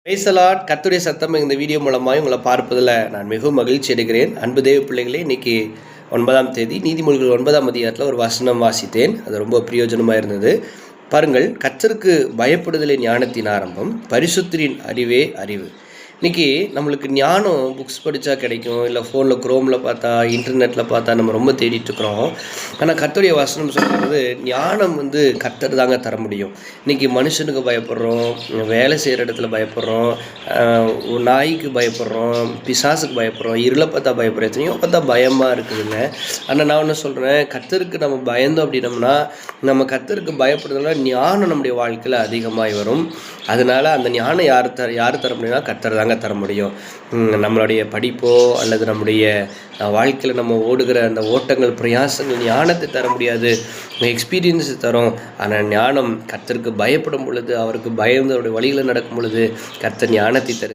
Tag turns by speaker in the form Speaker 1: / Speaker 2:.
Speaker 1: Praise the Lord. கர்த்தருடைய சத்தம் இந்த வீடியோ மூலமாக உங்களை பார்ப்பதில் நான் மிகவும் மகிழ்ச்சி அடைகிறேன். அன்பு தேவ பிள்ளைகளே, இன்னைக்கு 9ஆம் தேதி நீதிமொழிகள் 9ஆம் அதிகாரத்தில் ஒரு வசனம் வாசித்தேன். அது ரொம்ப பிரயோஜனமாக இருந்தது. பாருங்கள், கர்த்தருக்கு பயப்படுதலே ஞானத்தின் ஆரம்பம், பரிசுத்தரின் அறிவே அறிவு. இன்றைக்கி நம்மளுக்கு ஞானம் புக்ஸ் படித்தா கிடைக்கும், இல்லை ஃபோனில் குரோமில் பார்த்தா, இன்டர்நெட்டில் பார்த்தா நம்ம ரொம்ப தேடிட்டுருக்குறோம். ஆனால் கர்த்தருடைய வசனம் சொல்கிறது, ஞானம் கர்த்தர் தாங்க தர முடியும். இன்றைக்கி மனுஷனுக்கு பயப்படுறோம், வேலை செய்கிற இடத்துல பயப்படுறோம், நாய்க்கு பயப்படுறோம், பிசாசுக்கு பயப்படுறோம், இருளை பார்த்தா பயப்படுறோம், எத்தனையோ பார்த்தா பயமாக இருக்குதுங்க. ஆனால் நான் ஒன்று சொல்கிறேன், கர்த்தருக்கு நம்ம பயந்தோம் அப்படின்னம்னா, நம்ம கர்த்தருக்கு பயப்படுறதுனால ஞானம் நம்முடைய வாழ்க்கையில் அதிகமாகி வரும். அதனால் அந்த ஞானம் யார் தர முடியும்னா கர்த்தர் தாங்க தர முடியும். நம்மளுடைய படிப்போ அல்லது நம்முடைய வாழ்க்கையில் நம்ம ஓடுகிற அந்த ஓட்டங்கள், பிரயாசங்கள் ஞானத்தை தர முடியாது, எக்ஸ்பீரியன்ஸ் தரும். ஆனால் ஞானம் கர்த்தருக்கு பயப்படும் பொழுது, அவருக்கு பயந்து அவருடைய வழியில் நடக்கும் பொழுது கர்த்தர் ஞானத்தை தரு.